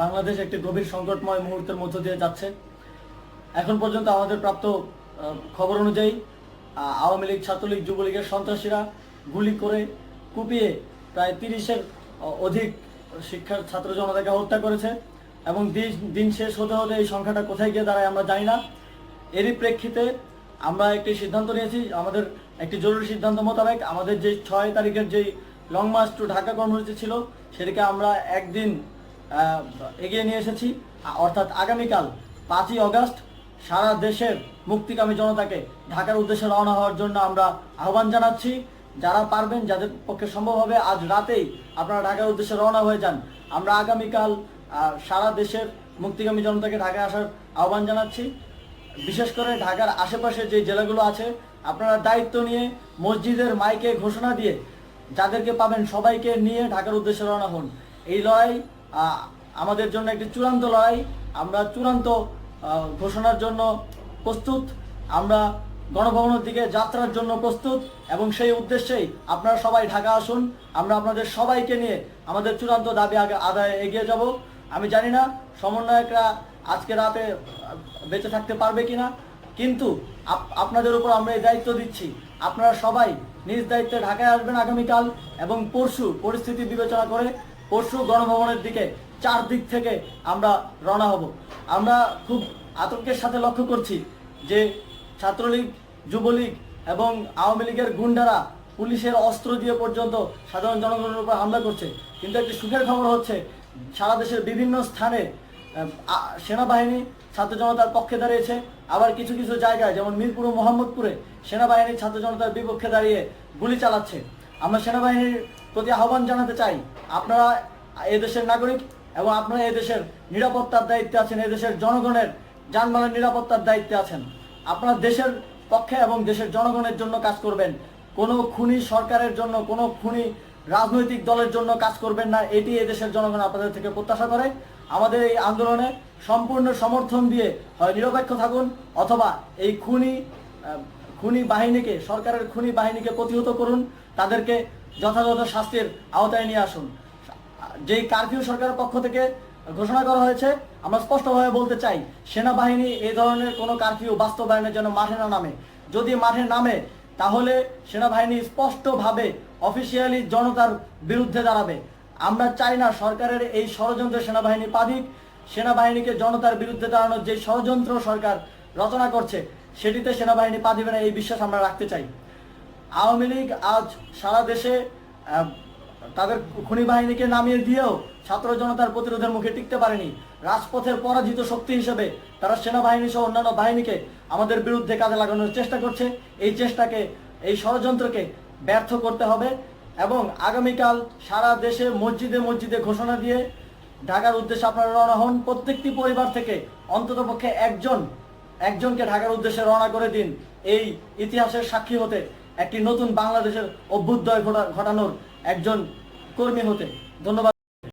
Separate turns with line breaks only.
বাংলাদেশ একটি গভীর সংকটময় মুহূর্তের মধ্য দিয়ে যাচ্ছে। এখন পর্যন্ত আমাদের প্রাপ্ত খবর অনুযায়ী আওয়ামী লীগ, ছাত্রলীগ, যুবলীগের সন্ত্রাসীরা গুলি করে কুপিয়ে প্রায় 30-এর অধিক শিক্ষার ছাত্র জনতাকে হত্যা করেছে এবং দিন শেষ হতে হতে এই সংখ্যাটা কোথায় গিয়ে দাঁড়ায় আমরা জানি না। এরই প্রেক্ষিতে আমরা একটি সিদ্ধান্ত নিয়েছি, আমাদের একটি জরুরি সিদ্ধান্ত মোতাবেক আমাদের যে 6 তারিখের যেই লং মার্চ টু ঢাকা কর্মসূচি ছিল সেটিকে আমরা একদিন এগিয়ে নিয়ে এসেছি, অর্থাৎ আগামীকাল 5ই অগাস্ট সারা দেশের মুক্তিকামী জনতাকে ঢাকার উদ্দেশ্যে রওনা হওয়ার জন্য আমরা আহ্বান জানাচ্ছি। যারা পারবেন, যাদের পক্ষে সম্ভব হবে, আজ রাতেই আপনারা ঢাকার উদ্দেশ্যে রওনা হয়ে যান। আমরা আগামীকাল সারা দেশের মুক্তিকামী জনতাকে ঢাকায় আসার আহ্বান জানাচ্ছি। বিশেষ করে ঢাকার আশেপাশে যে জেলাগুলো আছে আপনারা দায়িত্ব নিয়ে মসজিদের মাইকে ঘোষণা দিয়ে যাদেরকে পাবেন সবাইকে নিয়ে ঢাকার উদ্দেশ্যে রওনা হন। এই লড়াই আমাদের জন্য একটি চূড়ান্ত লড়াই। আমরা চূড়ান্ত ঘোষণার জন্য প্রস্তুত, আমরা গণভবনের দিকে যাত্রার জন্য প্রস্তুত এবং সেই উদ্দেশ্যেই আপনারা সবাই ঢাকা আসুন। আমরা আপনাদের সবাইকে নিয়ে আমাদের চূড়ান্ত দাবি আদায়ে এগিয়ে যাব। আমি জানি না সমন্বয়করা আজকে রাতে বেঁচে থাকতে পারবে কিনা, কিন্তু আপনাদের উপর আমরা এই দায়িত্ব দিচ্ছি। আপনারা সবাই নিজ দায়িত্বে ঢাকায় আসবেন আগামীকাল এবং পরশু পরিস্থিতি বিবেচনা করে পরশু গণভবনের দিকে 4 দিক থেকে আমরা রওনা হব। আমরা খুব আতঙ্কের সাথে লক্ষ্য করছি যে ছাত্রলীগ, যুবলীগ এবং আওয়ামী লীগের গুন্ডারা পুলিশের অস্ত্র দিয়ে পর্যন্ত সাধারণ জনগণের উপর হামলা করছে। কিন্তু একটি সুখের খবর হচ্ছে সারা দেশের বিভিন্ন স্থানে সেনাবাহিনী ছাত্র জনতার পক্ষে দাঁড়িয়েছে, আবার কিছু কিছু জায়গায় যেমন মিরপুর ও মোহাম্মদপুরে সেনাবাহিনী ছাত্র জনতার বিপক্ষে দাঁড়িয়ে গুলি চালাচ্ছে। আমরা সেনাবাহিনীর প্রতি আহ্বান জানাতে চাই, আপনারা এদেশের নাগরিক এবং আপনারা এদেশের নিরাপত্তার দায়িত্বে আছেন, এদেশের জনগণের যানবাহনের নিরাপত্তার দায়িত্বে আছেন। আপনারা দেশের পক্ষে এবং দেশের জনগণের জন্য কাজ করবেন, কোনো খুনি সরকারের জন্য, কোনো খুনি রাজনৈতিক দলের জন্য কাজ করবেন না। এটি এদেশের জনগণ আপনাদের থেকে প্রত্যাশা করে। আমাদের এই আন্দোলনে সম্পূর্ণ সমর্থন দিয়ে হয় নিরপেক্ষ থাকুন, অথবা এই খুনি বাহিনীকে, সরকারের খুনি বাহিনীকে প্রতিহত করুন, তাদেরকে যথাযথ শাস্তির আওতায় নিয়ে আসুন। যেই কারফিউ সরকারের পক্ষ থেকে ঘোষণা করা হয়েছে, আমরা স্পষ্টভাবে বলতে চাই সেনাবাহিনী এই ধরনের কোনো কারফিউ বাস্তবায়নের জন্য মাঠে না নামে। যদি মাঠে নামে তাহলে সেনাবাহিনী স্পষ্টভাবে অফিসিয়ালি জনতার বিরুদ্ধে দাঁড়াবে। আমরা চাই না সরকারের এই ষড়যন্ত্রে সেনাবাহিনী পা দিক। সেনাবাহিনীকে জনতার বিরুদ্ধে দাঁড়ানোর যে ষড়যন্ত্র সরকার রচনা করছে সেটিতে সেনাবাহিনী পা দিবে না, এই বিশ্বাস আমরা রাখতে চাই। আওয়ামী লীগ আজ সারা দেশে তাদের খুনি বাহিনীকে নামিয়ে দিয়েও ছাত্র জনতার প্রতিরোধের মুখে টিকতে পারেনি। রাজপথের পরাজিত শক্তি হিসেবে তারা সেনাবাহিনী সহ অন্যান্য বাহিনীকে আমাদের বিরুদ্ধে কাজে লাগানোর চেষ্টা করছে। এই চেষ্টাকে, এই ষড়যন্ত্রকে ব্যর্থ করতে হবে এবং আগামীকাল সারা দেশে মসজিদে মসজিদে ঘোষণা দিয়ে ঢাকার উদ্দেশ্যে আপনারা রওনা হন। প্রত্যেকটি পরিবার থেকে অন্ততপক্ষে একজনকে ঢাকার উদ্দেশ্যে রওনা করে দিন, এই ইতিহাসের সাক্ষী হতে, একটি নতুন বাংলাদেশের অভ্যুদয় ঘটানোর একজন কর্মী হতে। ধন্যবাদ।